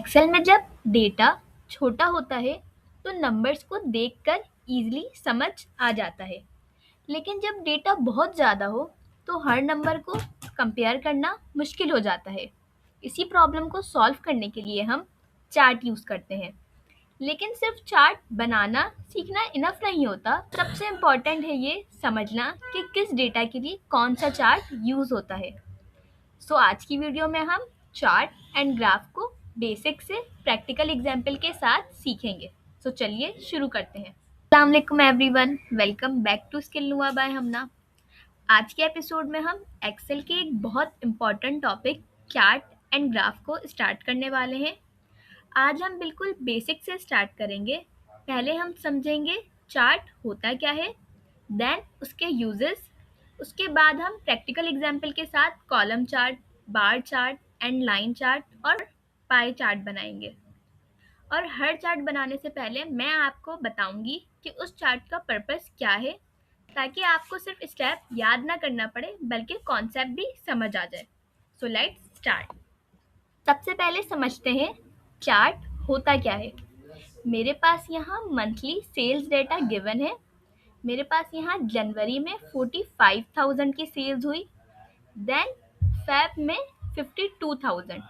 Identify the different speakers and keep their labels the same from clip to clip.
Speaker 1: Excel में जब data छोटा होता है तो नंबर्स को देखकर इजीली समझ आ जाता है। लेकिन जब डेटा बहुत ज़्यादा हो तो हर नंबर को कंपेयर करना मुश्किल हो जाता है। इसी प्रॉब्लम को सॉल्व करने के लिए हम चार्ट यूज़ करते हैं। लेकिन सिर्फ चार्ट बनाना सीखना इनफ नहीं होता। सबसे इम्पॉर्टेंट है ये समझना कि किस डेटा के लिए कौन सा चार्ट यूज़ होता है। आज की वीडियो में हम चार्ट एंड ग्राफ को बेसिक से प्रैक्टिकल एग्जाम्पल के साथ सीखेंगे। चलिए शुरू करते हैं। अस्सलाम वालेकुम everyone, welcome back to skill नुआ बाय हमना। आज के एपिसोड में हम एक्सेल के एक बहुत important topic chart and graph को स्टार्ट करने वाले हैं। आज हम बिल्कुल बेसिक से स्टार्ट करेंगे। पहले हम समझेंगे चार्ट होता क्या है, देन उसके यूजेस, उसके बाद हम प्रैक्टिकल एग्जाम्पल के साथ column chart, bar chart and line chart और पाई चार्ट बनाएंगे। और हर चार्ट बनाने से पहले मैं आपको बताऊंगी कि उस चार्ट का पर्पस क्या है, ताकि आपको सिर्फ स्टेप याद ना करना पड़े बल्कि कॉन्सेप्ट भी समझ आ जाए। Let's start. सबसे पहले समझते हैं चार्ट होता क्या है। मेरे पास यहाँ मंथली सेल्स डेटा गिवन है। मेरे पास यहाँ जनवरी में 45,000 की सेल्स हुई, देन फेब में 52,000,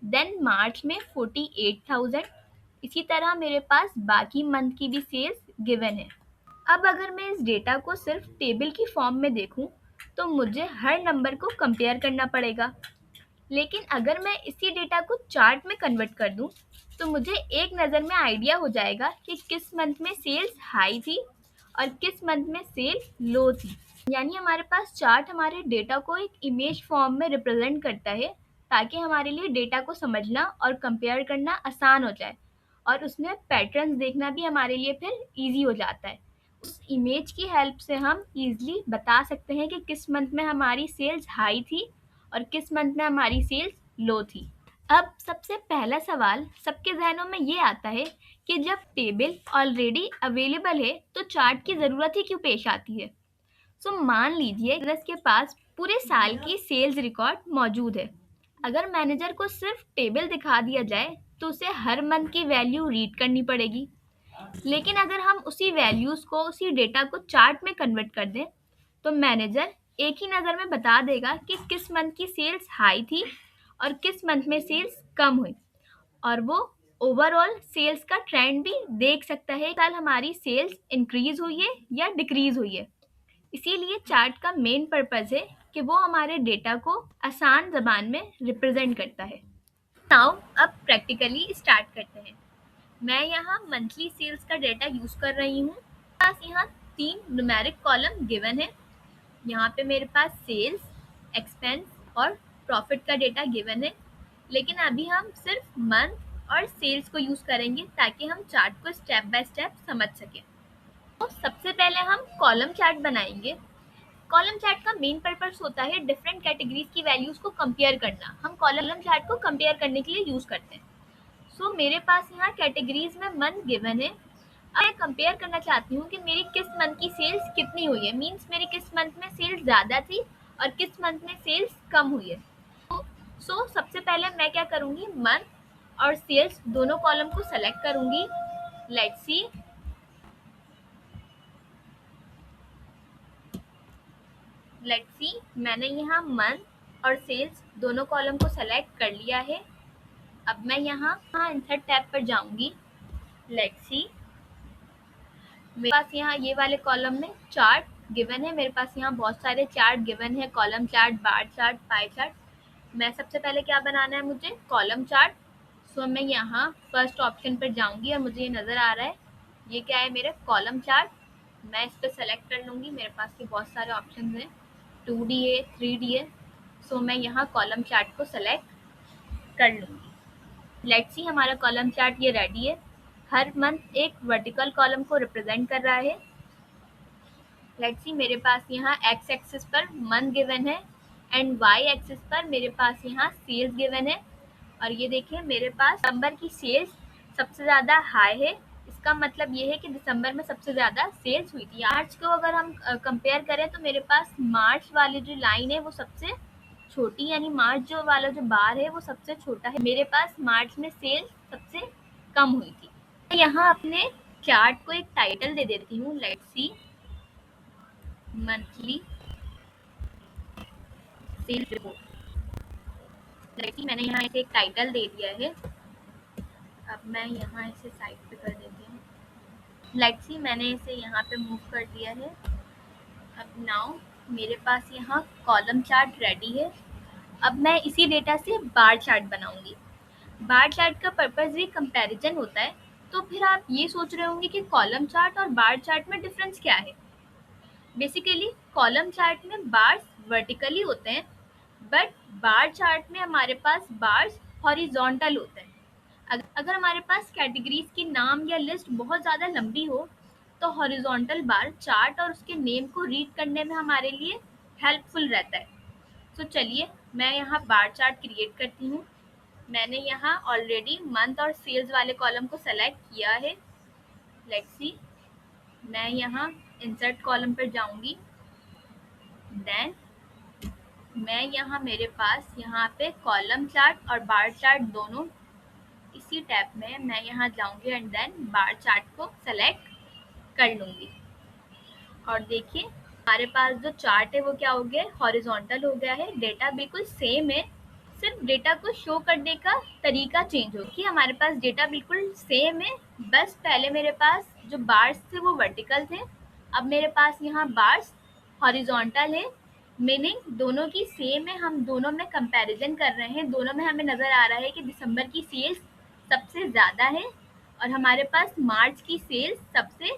Speaker 1: देन मार्च में 48,000। इसी तरह मेरे पास बाकी मंथ की भी सेल्स गिवन है। अब अगर मैं इस डेटा को सिर्फ टेबल की फॉर्म में देखूं तो मुझे हर नंबर को कंपेयर करना पड़ेगा। लेकिन अगर मैं इसी डेटा को चार्ट में कन्वर्ट कर दूं तो मुझे एक नज़र में आइडिया हो जाएगा कि किस मंथ में सेल्स हाई थी और किस मंथ में सेल्स लो थी। यानी हमारे पास चार्ट हमारे डेटा को एक इमेज फॉर्म में रिप्रेजेंट करता है, ताकि हमारे लिए डेटा को समझना और कंपेयर करना आसान हो जाए और उसमें पैटर्न्स देखना भी हमारे लिए फिर इजी हो जाता है। उस इमेज की हेल्प से हम इजीली बता सकते हैं कि किस मंथ में हमारी सेल्स हाई थी और किस मंथ में हमारी सेल्स लो थी। अब सबसे पहला सवाल सबके जहनों में ये आता है कि जब टेबल ऑलरेडी अवेलेबल है तो चार्ट की ज़रूरत ही क्यों पेश आती है। मान लीजिए बिजनेस के पास पूरे साल की सेल्स रिकॉर्ड मौजूद है। अगर मैनेजर को सिर्फ टेबल दिखा दिया जाए तो उसे हर मंथ की वैल्यू रीड करनी पड़ेगी। लेकिन अगर हम उसी वैल्यूज को, उसी डेटा को चार्ट में कन्वर्ट कर दें तो मैनेजर एक ही नज़र में बता देगा कि किस मंथ की सेल्स हाई थी और किस मंथ में सेल्स कम हुई, और वो ओवरऑल सेल्स का ट्रेंड भी देख सकता है, साल हमारी सेल्स इंक्रीज हुई है या डिक्रीज हुई है। इसीलिए चार्ट का मेन पर्पस है कि वो हमारे डेटा को आसान ज़बान में रिप्रेजेंट करता है। नाउ अब प्रैक्टिकली स्टार्ट करते हैं। मैं यहाँ मंथली सेल्स का डेटा यूज़ कर रही हूँ। पास यहाँ 3 न्यूमेरिक कॉलम गिवन है। यहाँ पे मेरे पास सेल्स, एक्सपेंस और प्रॉफिट का डेटा गिवन है। लेकिन अभी हम सिर्फ मंथ और सेल्स को यूज़ करेंगे ताकि हम चार्ट को स्टेप बाय स्टेप समझ सकें। तो सबसे पहले हम कॉलम चार्ट बनाएंगे। कॉलम चार्ट का मेन पर्पस होता है डिफरेंट कैटेगरीज की वैल्यूज को कंपेयर करना। हम कॉलम चार्ट को कंपेयर करने के लिए यूज करते हैं। मेरे पास यहाँ कैटेगरीज में मंथ गिवन है। अब मैं कंपेयर करना चाहती हूँ कि मेरी किस मंथ की सेल्स कितनी हुई है, मींस मेरी किस मंथ में सेल्स ज़्यादा थी और किस मंथ में सेल्स कम हुई है। सबसे पहले मैं क्या करूँगी, मंथ और सेल्स दोनों कॉलम को सेलेक्ट करूँगी। लेट्स सी, मैंने यहाँ मंथ और सेल्स दोनों कॉलम को सेलेक्ट कर लिया है। अब मैं यहाँ इंसर्ट टैब पर जाऊंगी। लेट्स सी, मेरे पास यहाँ ये वाले कॉलम में चार्ट गिवन है। मेरे पास यहाँ बहुत सारे चार्ट गिवन है, column chart, bar chart, pie chart. मैं सबसे पहले क्या बनाना है, मुझे कॉलम चार्ट। मैं यहाँ फर्स्ट ऑप्शन पर जाऊंगी और मुझे ये नज़र आ रहा है, ये क्या है, मेरे कॉलम चार्ट। मैं इस पर सेलेक्ट कर लूँगी। मेरे पास के बहुत सारे ऑप्शन हैं, 2D है, 3D है। मैं यहाँ कॉलम चार्ट को सेलेक्ट कर लूँगी। लेट्स सी, हमारा कॉलम चार्ट ये रेडी है। हर मंथ एक वर्टिकल कॉलम को रिप्रेजेंट कर रहा है। लेट्स सी, मेरे पास यहाँ x axis per month given है एंड वाई एक्सिस पर मेरे पास यहाँ सेल्स गिवन है। और ये देखिए, मेरे पास दिसंबर की सेल्स सबसे ज़्यादा हाई है। इसका मतलब ये है कि दिसंबर में सबसे ज़्यादा सेल्स हुई थी। मार्च को अगर हम कंपेयर करें तो मेरे पास मार्च वाली जो लाइन है वो सबसे छोटी यानी मार्च जो वाला जो बार है वो सबसे छोटा है। मेरे पास मार्च में सेल सबसे कम हुई थी। मैं यहाँ अपने चार्ट को एक टाइटल दे देती हूँ, let's see monthly cell report. Let's see मैंने यहाँ इसे एक टाइटल दे दिया है। अब मैं यहाँ इसे साइड पे कर देती हूँ। लेट्स सी मैंने इसे यहाँ पे मूव कर दिया है। अब नाउ मेरे पास यहाँ कॉलम चार्ट रेडी है। अब मैं इसी डेटा से बार चार्ट बनाऊंगी। बार चार्ट का पर्पस भी कंपैरिजन होता है। तो फिर आप ये सोच रहे होंगे कि कॉलम चार्ट और बार चार्ट में डिफरेंस क्या है। बेसिकली कॉलम चार्ट में बार्स वर्टिकली होते हैं, बट बार चार्ट में हमारे पास बार्स हॉरिजॉन्टल होते हैं। अगर हमारे पास कैटेगरीज की नाम या लिस्ट बहुत ज़्यादा लंबी हो तो हॉरिजॉन्टल बार चार्ट और उसके नेम को रीड करने में हमारे लिए हेल्पफुल रहता है। तो चलिए मैं यहाँ बार चार्ट क्रिएट करती हूँ। मैंने यहाँ ऑलरेडी मंथ और सेल्स वाले कॉलम को सेलेक्ट किया है। लेट्स सी मैं यहाँ इंसर्ट कॉलम पर जाऊँगी। देन मैं यहाँ मेरे पास यहाँ पे कॉलम चार्ट और बार चार्ट दोनों इसी टैब में मैं यहाँ जाऊँगी एंड देन बार चार्ट को सेलेक्ट कर लूँगी। और देखिए हमारे पास जो चार्ट है वो क्या हो गया है, हॉरिजॉन्टल हो गया है। डेटा बिल्कुल सेम है, सिर्फ डेटा को शो करने का तरीका चेंज हो गया। हमारे पास डेटा बिल्कुल सेम है, बस पहले मेरे पास जो बार्स थे वो वर्टिकल थे, अब मेरे पास यहाँ बार्स हॉरिजॉन्टल है। मीनिंग दोनों की सेम है, हम दोनों में कंपैरिजन कर रहे हैं। दोनों में हमें नज़र आ रहा है कि दिसंबर की सेल्स सबसे ज़्यादा है और हमारे पास मार्च की सेल्स सबसे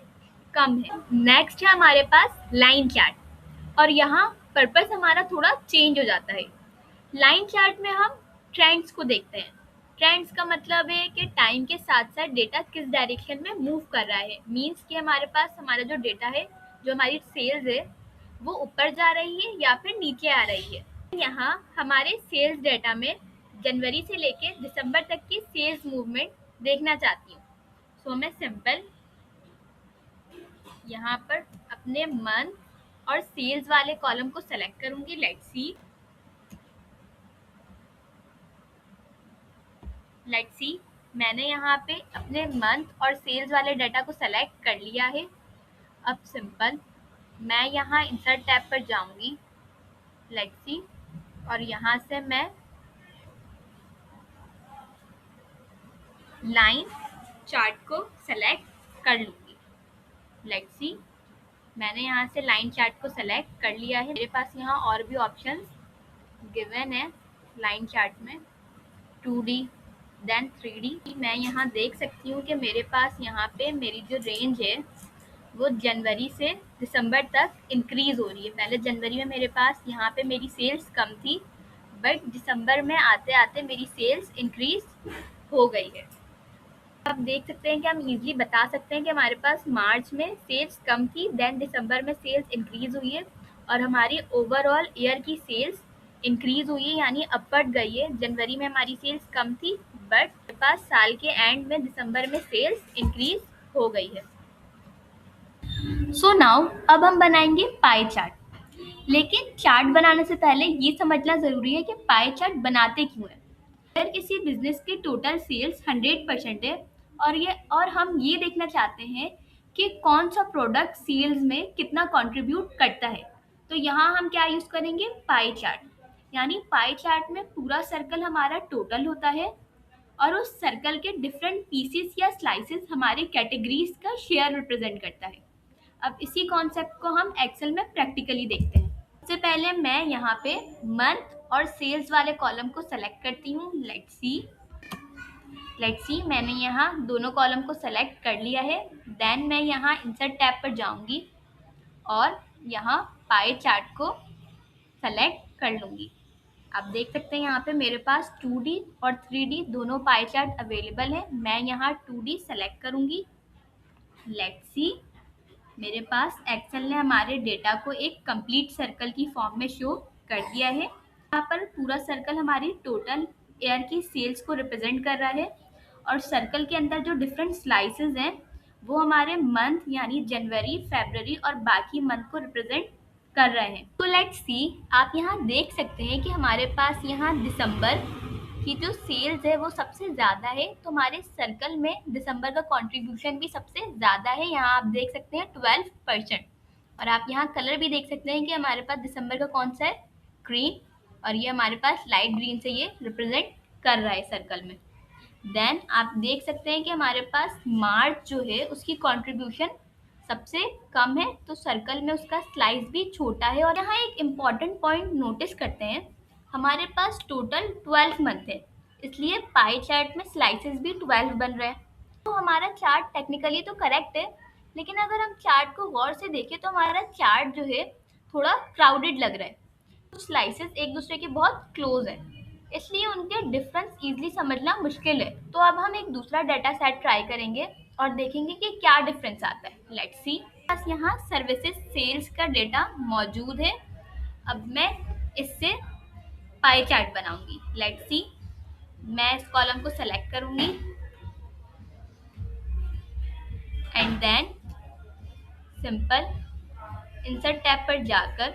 Speaker 1: कम है। नेक्स्ट है हमारे पास लाइन चार्ट और यहाँ पर्पस हमारा थोड़ा चेंज हो जाता है। लाइन चार्ट में हम ट्रेंड्स को देखते हैं। ट्रेंड्स का मतलब है कि टाइम के साथ साथ डेटा किस डायरेक्शन में मूव कर रहा है। मींस कि हमारे पास हमारा जो डेटा है, जो हमारी सेल्स है, वो ऊपर जा रही है या फिर नीचे आ रही है। यहाँ हमारे सेल्स डेटा में जनवरी से लेके दिसंबर तक की सेल्स मूवमेंट देखना चाहती हूँ। सो मैं सिंपल यहाँ पर अपने मंथ और सेल्स वाले कॉलम को सेलेक्ट करूंगी। लेट्स सी मैंने यहाँ पे अपने मंथ और सेल्स वाले डाटा को सेलेक्ट कर लिया है। अब सिंपल मैं यहाँ इंसर्ट टैब पर जाऊंगी। लेट्स सी और यहाँ से मैं लाइन चार्ट को सेलेक्ट कर लूँगी। लेट्स सी मैंने यहाँ से लाइन चार्ट को सेलेक्ट कर लिया है। मेरे पास यहाँ और भी ऑप्शंस गिवन है लाइन चार्ट में, 2D देन 3D। मैं यहाँ देख सकती हूँ कि मेरे पास यहाँ पे मेरी जो रेंज है वो जनवरी से दिसंबर तक इंक्रीज़ हो रही है। पहले जनवरी में मेरे पास यहाँ पे मेरी सेल्स कम थी, बट दिसंबर में आते आते मेरी सेल्स इंक्रीज़ हो गई है। आप देख सकते हैं कि हम इजीली बता सकते हैं कि हमारे पास मार्च में सेल्स कम थी, देन दिसंबर में सेल्स इंक्रीज़ हुई है और हमारी ओवरऑल ईयर की सेल्स इंक्रीज़ हुई है, यानी अपवर्ड गई है। जनवरी में हमारी सेल्स कम थी, बट मेरे पास साल के एंड में दिसंबर में सेल्स इंक्रीज़ हो गई है। सो नाउ अब हम बनाएंगे पाई चार्ट। लेकिन चार्ट बनाने से पहले ये समझना ज़रूरी है कि पाई चार्ट बनाते क्यों हैं। अगर किसी बिजनेस की टोटल सेल्स 100% है और हम ये देखना चाहते हैं कि कौन सा प्रोडक्ट सेल्स में कितना कंट्रीब्यूट करता है, तो यहाँ हम क्या यूज़ करेंगे, पाई चार्ट। यानी पाई चार्ट में पूरा सर्कल हमारा टोटल होता है और उस सर्कल के डिफरेंट पीसेस या स्लाइसेस हमारे कैटेगरीज का शेयर रिप्रेजेंट करता है। अब इसी कॉन्सेप्ट को हम एक्सेल में प्रैक्टिकली देखते हैं। सबसे पहले मैं यहाँ पे मंथ और सेल्स वाले कॉलम को सेलेक्ट करती हूँ। लेट्स सी मैंने यहाँ दोनों कॉलम को सेलेक्ट कर लिया है। देन मैं यहाँ इंसर्ट टैब पर जाऊँगी और यहाँ पाई चार्ट को सेलेक्ट कर लूँगी। आप देख सकते हैं यहाँ पे मेरे पास 2D और 3D दोनों पाई चार्ट अवेलेबल है। मैं यहाँ 2D सेलेक्ट करूँगी। लेट्स सी मेरे पास एक्सेल ने हमारे डेटा को एक कंप्लीट सर्कल की फॉर्म में शो कर दिया है। यहाँ पर पूरा सर्कल हमारी टोटल ईयर की सेल्स को रिप्रेजेंट कर रहा है और सर्कल के अंदर जो डिफरेंट स्लाइसेस हैं वो हमारे मंथ यानी जनवरी, फरवरी और बाकी मंथ को रिप्रेजेंट कर रहे हैं। तो लेट्स सी, आप यहाँ देख सकते हैं कि हमारे पास यहाँ दिसंबर की जो सेल्स है वो सबसे ज़्यादा है, तो हमारे सर्कल में दिसंबर का कंट्रीब्यूशन भी सबसे ज़्यादा है। यहाँ आप देख सकते हैं 12%। और आप यहाँ कलर भी देख सकते हैं कि हमारे पास दिसंबर का कौन सा है, ग्रीन, और ये हमारे पास लाइट ग्रीन से ये रिप्रेजेंट कर रहा है सर्कल में। देन आप देख सकते हैं कि हमारे पास मार्च जो है उसकी कंट्रीब्यूशन सबसे कम है, तो सर्कल में उसका स्लाइस भी छोटा है। और यहाँ एक इम्पॉर्टेंट पॉइंट नोटिस करते हैं, हमारे पास टोटल 12 मंथ है, इसलिए पाई चार्ट में स्लाइसेस भी 12 बन रहे हैं। तो हमारा चार्ट टेक्निकली तो करेक्ट है, लेकिन अगर हम चार्ट को गौर से देखें तो हमारा चार्ट जो है थोड़ा क्राउडेड लग रहा है। तो स्लाइसेस एक दूसरे के बहुत क्लोज है, इसलिए उनके डिफरेंस इजीली समझना मुश्किल है। तो अब हम एक दूसरा डाटा सेट ट्राई करेंगे और देखेंगे कि क्या डिफरेंस आता है। लेट्स सी, बस यहाँ सर्विसेज सेल्स का डेटा मौजूद है। अब मैं इससे पाई चार्ट बनाऊंगी। लेट्स सी, मैं इस कॉलम को सेलेक्ट करूंगी and then simple insert tab पर जाकर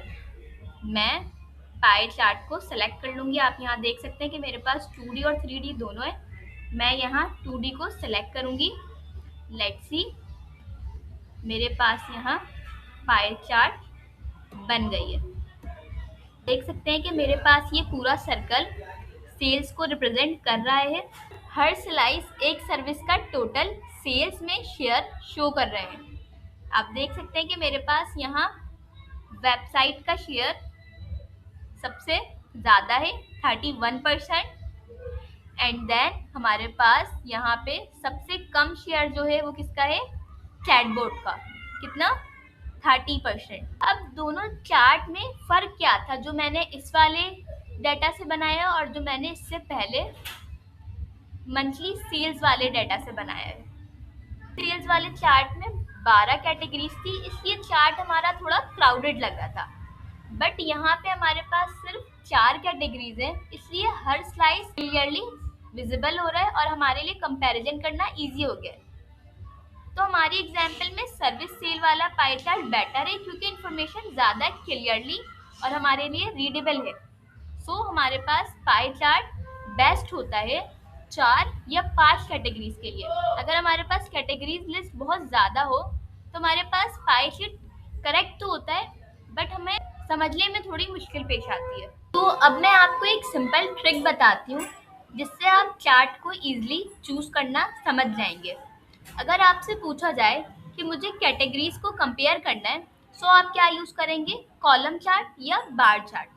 Speaker 1: मैं पाई चार्ट को सेलेक्ट कर लूँगी। आप यहाँ देख सकते हैं कि मेरे पास 2D और 3D दोनों है। मैं यहाँ 2D को सेलेक्ट करूँगी। लेट्स सी, मेरे पास यहाँ पाई चार्ट बन गई है। देख सकते हैं कि मेरे पास ये पूरा सर्कल सेल्स को रिप्रेजेंट कर रहा है। हर स्लाइस एक सर्विस का टोटल सेल्स में शेयर शो कर रहे हैं। आप देख सकते हैं कि मेरे पास यहाँ वेबसाइट का शेयर सबसे ज़्यादा है 31%। एंड देन हमारे पास यहाँ पे सबसे कम शेयर जो है वो किसका है, चैटबॉट का, कितना, 30%। अब दोनों चार्ट में फ़र्क क्या था, जो मैंने इस वाले डाटा से बनाया और जो मैंने इससे पहले मंथली सेल्स वाले डाटा से बनाया है। सेल्स वाले चार्ट में 12 कैटेगरीज थी, इसलिए चार्ट हमारा थोड़ा क्राउडेड लग रहा था। बट यहाँ पे हमारे पास सिर्फ 4 कैटेगरीज हैं, इसलिए हर स्लाइस क्लियरली विजिबल हो रहा है और हमारे लिए कंपैरिजन करना इजी हो गया है। तो हमारी एग्जाम्पल में सर्विस सेल वाला पाई चार्ट बेटर है, क्योंकि इन्फॉर्मेशन ज़्यादा क्लियरली और हमारे लिए रीडेबल है। सो हमारे पास पाई चार्ट बेस्ट होता है 4 या 5 कैटेगरीज के लिए। अगर हमारे पास कैटेगरीज लिस्ट बहुत ज़्यादा हो तो हमारे पास पाई शीट करेक्ट तो होता है, बट हमें समझने में थोड़ी मुश्किल पेश आती है। तो अब मैं आपको एक सिंपल ट्रिक बताती हूँ, जिससे आप चार्ट को ईजिली चूज करना समझ जाएंगे। अगर आपसे पूछा जाए कि मुझे कैटेगरीज को कंपेयर करना है, तो आप क्या यूज़ करेंगे, कॉलम चार्ट या बार चार्ट।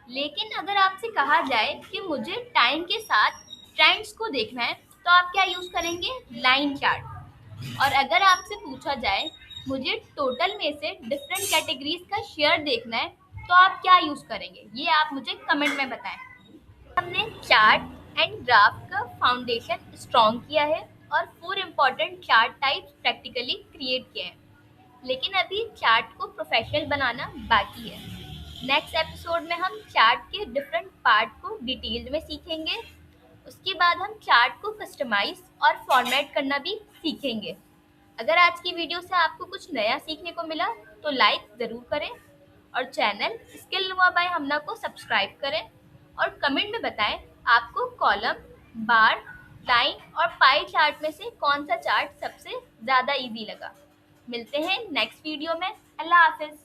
Speaker 1: लेकिन अगर आपसे कहा जाए कि मुझे टाइम के साथ ट्रेंड्स को देखना है, तो आप क्या यूज़ करेंगे, लाइन चार्ट। और अगर आपसे पूछा जाए मुझे टोटल में से डिफरेंट कैटेगरीज का शेयर देखना है, तो आप क्या यूज़ करेंगे, ये आप मुझे कमेंट में बताएं। हमने चार्ट एंड ग्राफ का फाउंडेशन स्ट्रॉन्ग किया है और 4 important chart types practically create किए हैं, लेकिन अभी चार्ट को प्रोफेशनल बनाना बाकी है। नेक्स्ट एपिसोड में हम चार्ट के डिफरेंट पार्ट को डिटेल में सीखेंगे। उसके बाद हम चार्ट को कस्टमाइज और फॉर्मेट करना भी सीखेंगे। अगर आज की वीडियो से आपको कुछ नया सीखने को मिला तो लाइक ज़रूर करें और चैनल स्किल नुमा बाय हमना को सब्सक्राइब करें और कमेंट में बताएं आपको कॉलम, बार, लाइन और पाई चार्ट में से कौन सा चार्ट सबसे ज़्यादा इजी लगा। मिलते हैं नेक्स्ट वीडियो में। अल्लाह हाफिज़।